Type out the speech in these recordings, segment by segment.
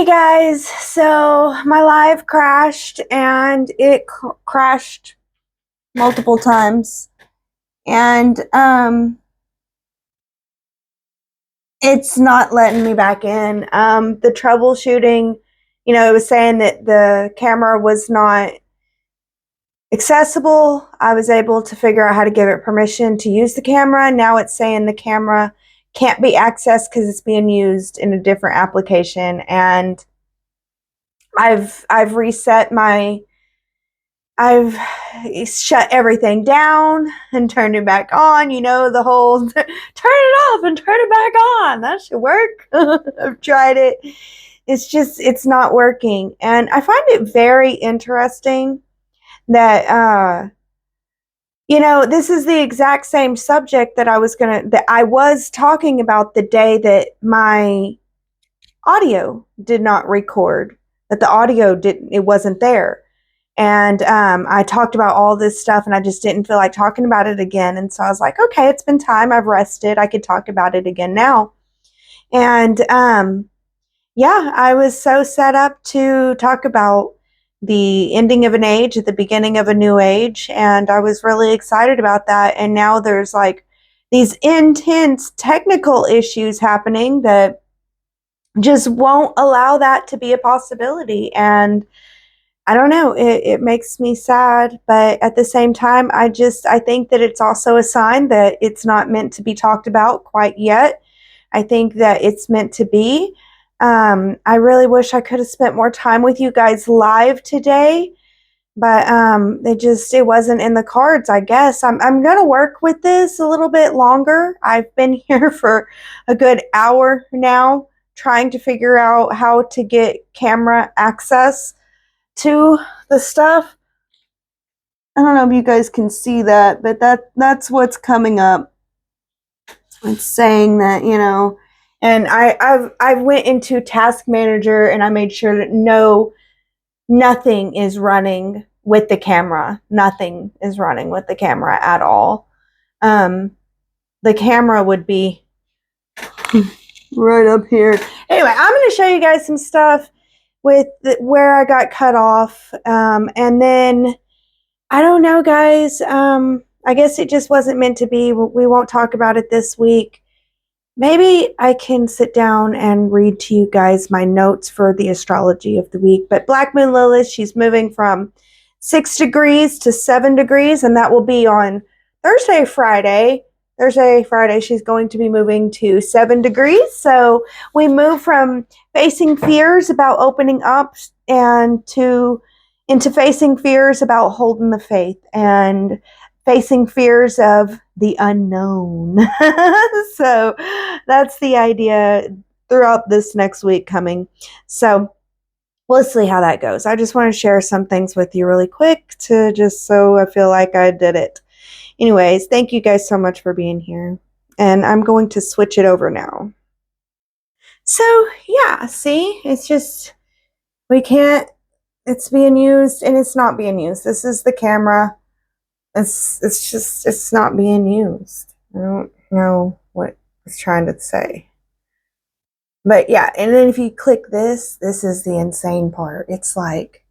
Hey guys, so my live crashed and it crashed multiple times and it's not letting me back in. The troubleshooting, it was saying that the camera was not accessible. I was able to figure out how to give it permission to use the camera. Now it's saying the camera can't be accessed because it's being used in a different application, and I've reset I've shut everything down and turned it back on. The whole turn it off and turn it back on. That should work. I've tried it. It's not working. And I find it very interesting that, this is the exact same subject that I was talking about the day that my audio did not record, that the audio it wasn't there. And I talked about all this stuff and I just didn't feel like talking about it again. And so I was like, okay, it's been time. I've rested. I could talk about it again now. And yeah, I was so set up to talk about the ending of an age at the beginning of a new age. And I was really excited about that. And now there's like these intense technical issues happening that just won't allow that to be a possibility. And I don't know, it makes me sad, but at the same time, I think that it's also a sign that it's not meant to be talked about quite yet. I think that it's meant to be. I really wish I could have spent more time with you guys live today, but it wasn't in the cards, I guess. I'm going to work with this a little bit longer. I've been here for a good hour now trying to figure out how to get camera access to the stuff. I don't know if you guys can see that, but that's what's coming up. It's saying that, and I went into Task Manager and I made sure that nothing is running with the camera. Nothing is running with the camera at all. The camera would be right up here. Anyway, I'm going to show you guys some stuff with where I got cut off. And then, I don't know, guys. I guess it just wasn't meant to be. We won't talk about it this week. Maybe I can sit down and read to you guys my notes for the astrology of the week. But Black Moon Lilith, she's moving from 6 degrees to 7 degrees, and that will be on Thursday, Friday, she's going to be moving to 7 degrees. So we move from facing fears about opening up into facing fears about holding the faith and facing fears of the unknown. So that's the idea throughout this next week coming. So we'll see how that goes. I just want to share some things with you really quick so I feel like I did it. Anyways, thank you guys so much for being here. And I'm going to switch it over now. So, yeah, see? It's just, it's being used and it's not being used. This is the camera. It's not being used. I don't know what it's trying to say. But yeah, and then if you click this is the insane part. It's like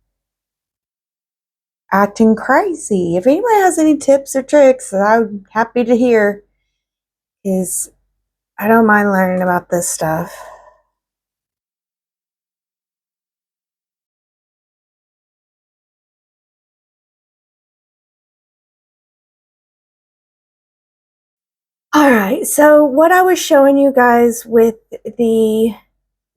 acting crazy. If anyone has any tips or tricks, I'm happy to hear, because I don't mind learning about this stuff. All right, so what I was showing you guys with the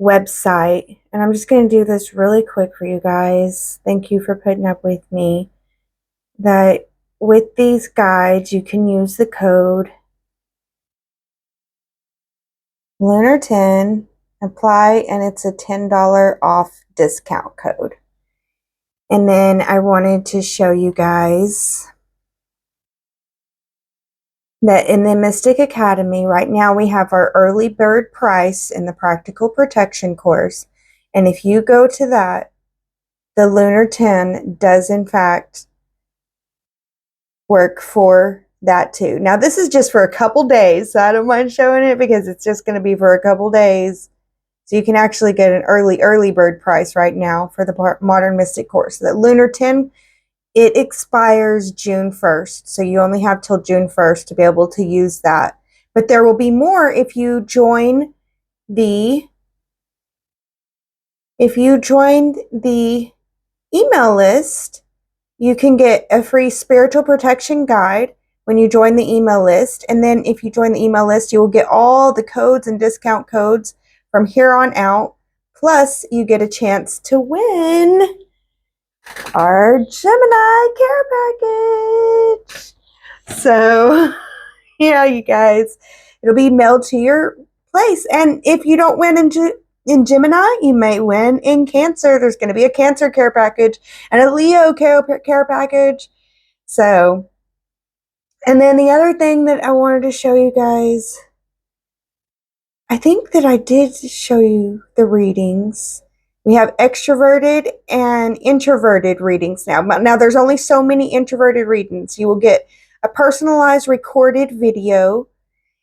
website, and I'm just going to do this really quick for you guys. Thank you for putting up with me. That with these guides, you can use the code Lunar 10, apply, and it's a $10 off discount code. And then I wanted to show you guys that in the Mystic Academy right now we have our early bird price in the Practical Protection course. And if you go to that, the Lunar 10 does in fact work for that too. Now this is just for a couple days, so I don't mind showing it because it's just going to be for a couple days. So you can actually get an early bird price right now for the Modern Mystic course. The Lunar 10, it expires June 1st. So you only have till June 1st to be able to use that. But there will be more if you join the email list. You can get a free spiritual protection guide when you join the email list. And then if you join the email list, you will get all the codes and discount codes from here on out. Plus, you get a chance to win our Gemini care package. So, yeah, you guys, it'll be mailed to your place. And if you don't win in Gemini, you may win in Cancer. There's going to be a Cancer care package and a Leo care package. So, and then the other thing that I wanted to show you guys, I think that I did show you the readings. We have extroverted and introverted readings now. Now, there's only so many introverted readings. You will get a personalized recorded video.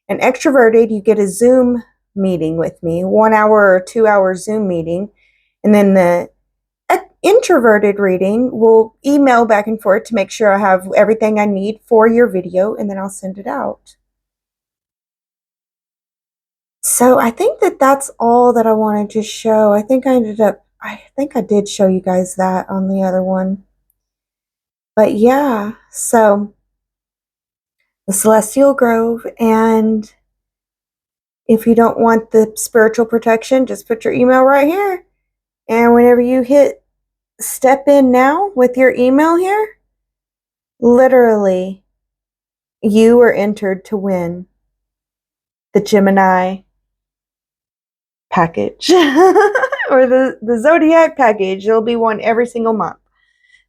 And extroverted, you get a Zoom meeting with me, 1 hour or 2 hour Zoom meeting. And then the introverted reading will email back and forth to make sure I have everything I need for your video, and then I'll send it out. So I think that that's all that I wanted to show. I think I did show you guys that on the other one. But yeah, so the Celestial Grove, and if you don't want the spiritual protection, just put your email right here. And whenever you hit step in now with your email here, literally, you are entered to win the Gemini package or the zodiac package. There'll be one every single month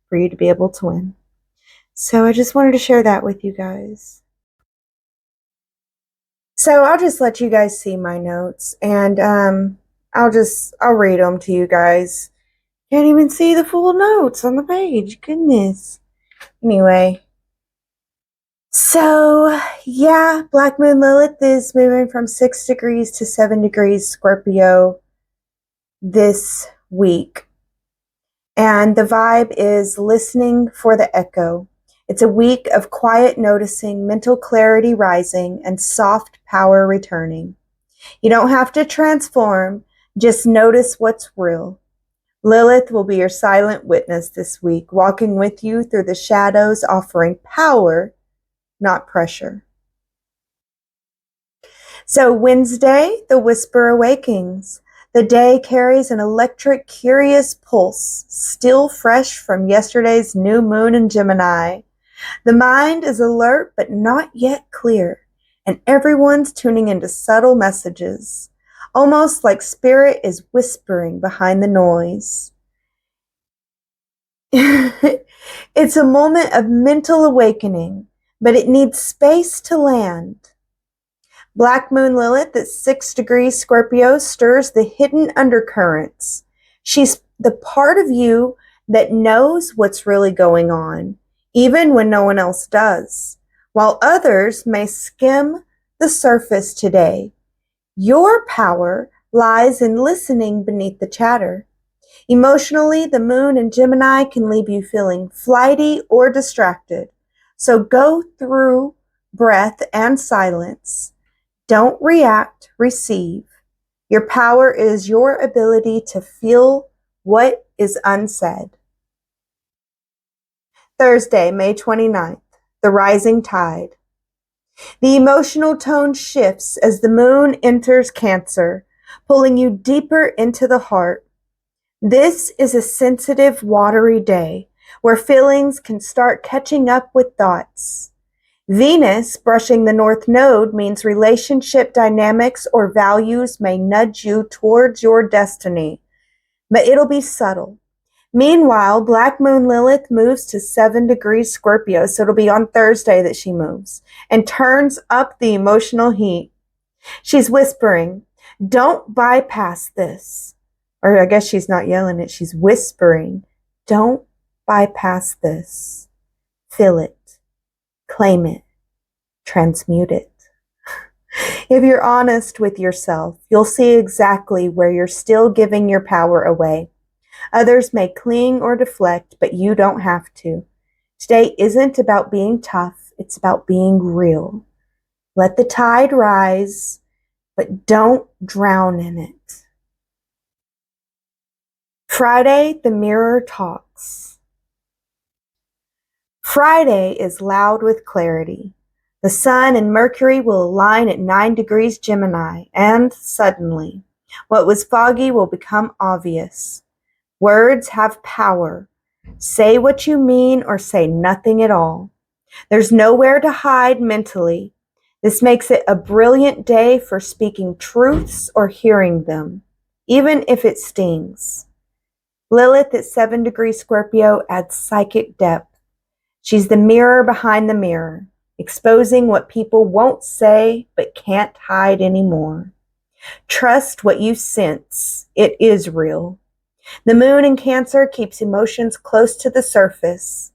for you to be able to win. So I just wanted to share that with you guys. So I'll just let you guys see my notes, and I'll read them to you guys. Can't even see the full notes on the page. Goodness. Anyway. So, yeah, Black Moon Lilith is moving from 6 degrees to 7 degrees Scorpio this week. And the vibe is listening for the echo. It's a week of quiet noticing, mental clarity rising, and soft power returning. You don't have to transform, just notice what's real. Lilith will be your silent witness this week, walking with you through the shadows, offering power, not pressure. So Wednesday, the whisper awakens. The day carries an electric, curious pulse, still fresh from yesterday's new moon in Gemini. The mind is alert but not yet clear, and everyone's tuning into subtle messages, almost like spirit is whispering behind the noise. It's a moment of mental awakening, but it needs space to land. Black Moon Lilith at 6 degrees Scorpio stirs the hidden undercurrents. She's the part of you that knows what's really going on, even when no one else does. While others may skim the surface today, your power lies in listening beneath the chatter. Emotionally, the moon in Gemini can leave you feeling flighty or distracted. So go through breath and silence. Don't react, receive. Your power is your ability to feel what is unsaid. Thursday, May 29th, the rising tide. The emotional tone shifts as the moon enters Cancer, pulling you deeper into the heart. This is a sensitive, watery day where feelings can start catching up with thoughts. Venus brushing the North Node means relationship dynamics or values may nudge you towards your destiny, but it'll be subtle. Meanwhile, Black Moon Lilith moves to 7 degrees Scorpio, so it'll be on Thursday that she moves, and turns up the emotional heat. She's whispering, "Don't bypass this." Or I guess she's not yelling it, she's whispering, "Don't bypass this. Feel it. Claim it. Transmute it." If you're honest with yourself, you'll see exactly where you're still giving your power away. Others may cling or deflect, but you don't have to. Today isn't about being tough, it's about being real. Let the tide rise, but don't drown in it. Friday, the mirror talks. Friday is loud with clarity. The Sun and Mercury will align at 9 degrees Gemini, and suddenly, what was foggy will become obvious. Words have power. Say what you mean or say nothing at all. There's nowhere to hide mentally. This makes it a brilliant day for speaking truths or hearing them, even if it stings. Lilith at 7 degrees Scorpio adds psychic depth. She's the mirror behind the mirror, exposing what people won't say but can't hide anymore. Trust what you sense. It is real. The moon in Cancer keeps emotions close to the surface.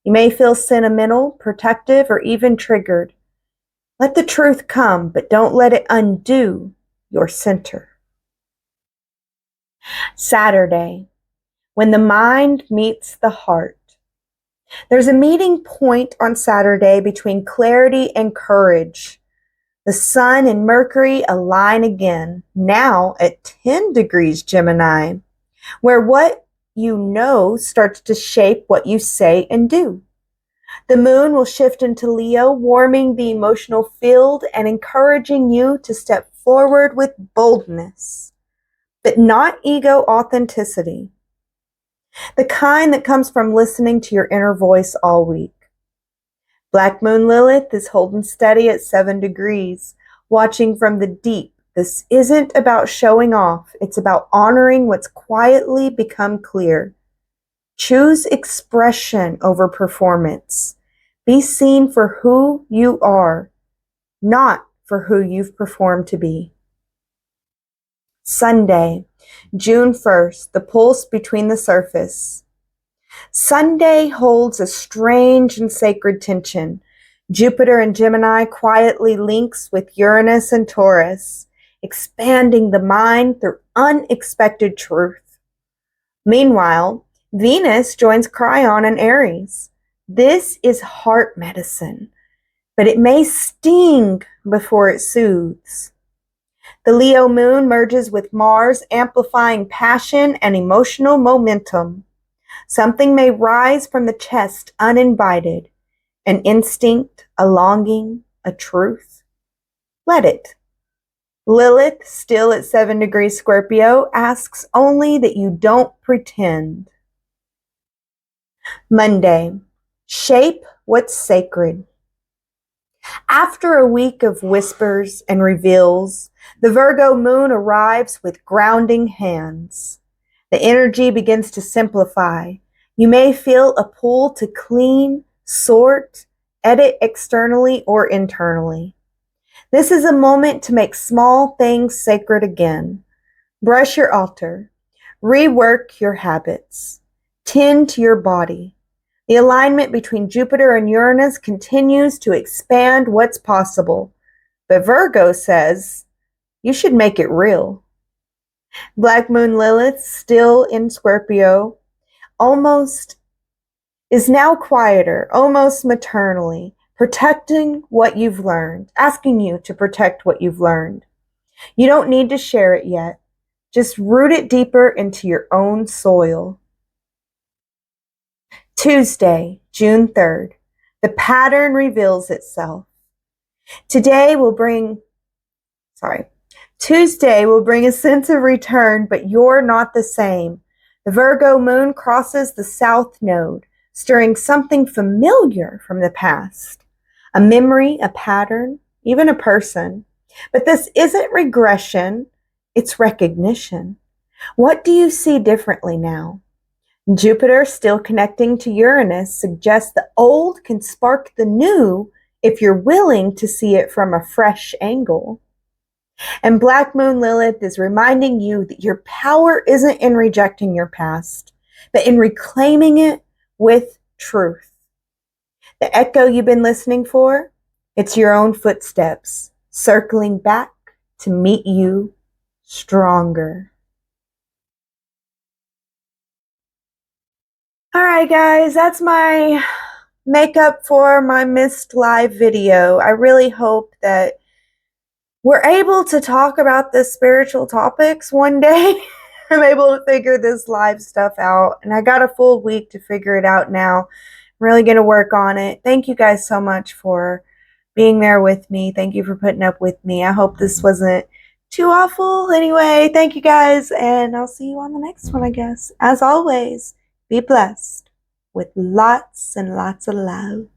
You may feel sentimental, protective, or even triggered. Let the truth come, but don't let it undo your center. Saturday, when the mind meets the heart. There's a meeting point on Saturday between clarity and courage. The Sun and Mercury align again, now at 10 degrees Gemini, where what you know starts to shape what you say and do. The moon will shift into Leo, warming the emotional field and encouraging you to step forward with boldness, but not ego authenticity. The kind that comes from listening to your inner voice all week. Black Moon Lilith is holding steady at 7 degrees, watching from the deep. This isn't about showing off. It's about honoring what's quietly become clear. Choose expression over performance. Be seen for who you are, not for who you've performed to be. Sunday, June 1st, the pulse between the surface. Sunday holds a strange and sacred tension. Jupiter in Gemini quietly links with Uranus and Taurus, expanding the mind through unexpected truth. Meanwhile, Venus joins Chiron in Aries. This is heart medicine, but it may sting before it soothes. The Leo moon merges with Mars, amplifying passion and emotional momentum. Something may rise from the chest uninvited, an instinct, a longing, a truth. Let it. Lilith, still at 7 degrees Scorpio, asks only that you don't pretend. Monday, shape what's sacred. After a week of whispers and reveals, the Virgo moon arrives with grounding hands. The energy begins to simplify. You may feel a pull to clean, sort, edit externally or internally. This is a moment to make small things sacred again. Brush your altar. Rework your habits. Tend to your body. The alignment between Jupiter and Uranus continues to expand what's possible. But Virgo says, you should make it real. Black Moon Lilith, still in Scorpio, is now quieter, almost maternally, protecting what you've learned, asking you to protect what you've learned. You don't need to share it yet. Just root it deeper into your own soil. Tuesday, June 3rd, the pattern reveals itself. Tuesday will bring a sense of return, but you're not the same. The Virgo moon crosses the south node, stirring something familiar from the past. A memory, a pattern, even a person. But this isn't regression, it's recognition. What do you see differently now? Jupiter, still connecting to Uranus, suggests the old can spark the new if you're willing to see it from a fresh angle. And Black Moon Lilith is reminding you that your power isn't in rejecting your past, but in reclaiming it with truth. The echo you've been listening for, it's your own footsteps. circling back to meet you stronger. Alright guys, that's my makeup for my missed live video. I really hope that we're able to talk about the spiritual topics one day. I'm able to figure this live stuff out, and I got a full week to figure it out now. I'm really going to work on it. Thank you guys so much for being there with me. Thank you for putting up with me. I hope this wasn't too awful. Anyway, thank you guys, and I'll see you on the next one, I guess. As always, be blessed with lots and lots of love.